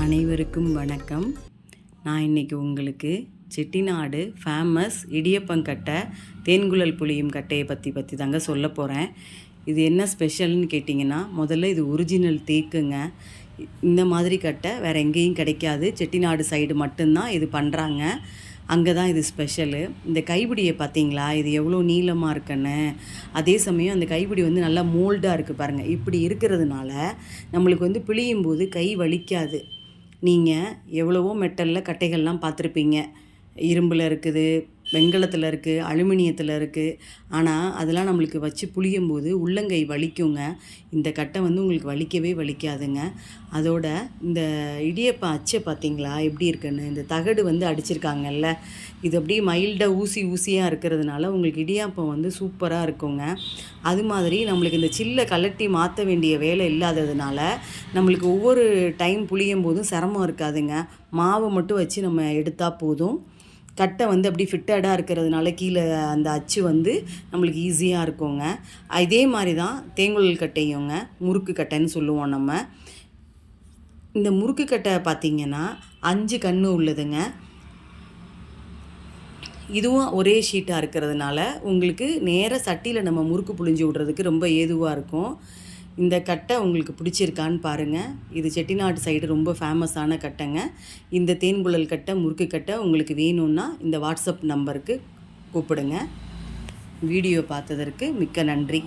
அனைவருக்கும் வணக்கம். நான் இன்றைக்கி உங்களுக்கு செட்டிநாடு ஃபேமஸ் இடியப்பங்கட்டை தேன்குழல் புளியும் கட்டையை பற்றி தாங்க சொல்ல போகிறேன். இது என்ன ஸ்பெஷல்னு கேட்டிங்கன்னா, முதல்ல இது ஒரிஜினல் தேக்குங்க. இந்த மாதிரி கட்டை வேறு எங்கேயும் கிடைக்காது. செட்டிநாடு சைடு மட்டும்தான் இது பண்ணுறாங்க. அங்கே தான் இது ஸ்பெஷலு. இந்த கைப்பிடியை பார்த்தீங்களா, இது எவ்வளோ நீளமாக இருக்குன்னு. அதே சமயம் அந்த கைப்பிடி வந்து நல்லா மோல்டாக இருக்குது பாருங்கள். இப்படி இருக்கிறதுனால நம்மளுக்கு வந்து பிழியும் போது கை வலிக்காது. நீங்கள் எவ்வளவோ மெட்டலில் கட்டைகள்லாம் பார்த்துருப்பீங்க. இரும்பில் இருக்குது, வெண்கலத்தில் இருக்குது, அலுமினியத்தில் இருக்குது. ஆனால் அதெல்லாம் நம்மளுக்கு வச்சு புளியும்போது உள்ளங்கை வலிக்குங்க. இந்த கட்டை வந்து உங்களுக்கு வலிக்கவே வலிக்காதுங்க. அதோட இந்த இடியப்ப அச்சை பார்த்தீங்களா எப்படி இருக்குன்னு. இந்த தகடு வந்து அடிச்சிருக்காங்கல்ல, இது அப்படியே மைல்டாக ஊசியாக இருக்கிறதுனால உங்களுக்கு இடியாப்பம் வந்து சூப்பராக இருக்குங்க. அது மாதிரி நம்மளுக்கு இந்த சில்லை கலட்டி மாற்ற வேண்டிய வேலை இல்லாததுனால நம்மளுக்கு ஒவ்வொரு டைம் புளியும் போதும் சிரமம் இருக்காதுங்க. மாவை மட்டும் வச்சு நம்ம எடுத்தால் போதும். கட்டை வந்து அப்படி ஃபிட்டடாக இருக்கிறதுனால கீழே அந்த அச்சு வந்து நம்மளுக்கு ஈஸியாக இருக்குங்க. இதே மாதிரி தான் தேங்குழல் கட்டையுங்க, முறுக்கு கட்டைன்னு சொல்லுவோம் நம்ம. இந்த முறுக்கு கட்டை பார்த்திங்கன்னா 5 கண் உள்ளதுங்க. இதுவும் ஒரே ஷீட்டாக இருக்கிறதுனால உங்களுக்கு நேராக சட்டியில் நம்ம முறுக்கு புழிஞ்சு விட்றதுக்கு ரொம்ப ஏதுவாக இருக்கும். இந்த கட்டை உங்களுக்கு பிடிச்சிருக்கான்னு பாருங்கள். இது செட்டிநாடு சைடு ரொம்ப ஃபேமஸான கட்டைங்க. இந்த தேன்குழல் கட்டை, முறுக்கு கட்டை உங்களுக்கு வேணும்னா இந்த வாட்ஸ்அப் நம்பருக்கு கூப்பிடுங்க. வீடியோ பார்த்ததற்கு மிக்க நன்றி.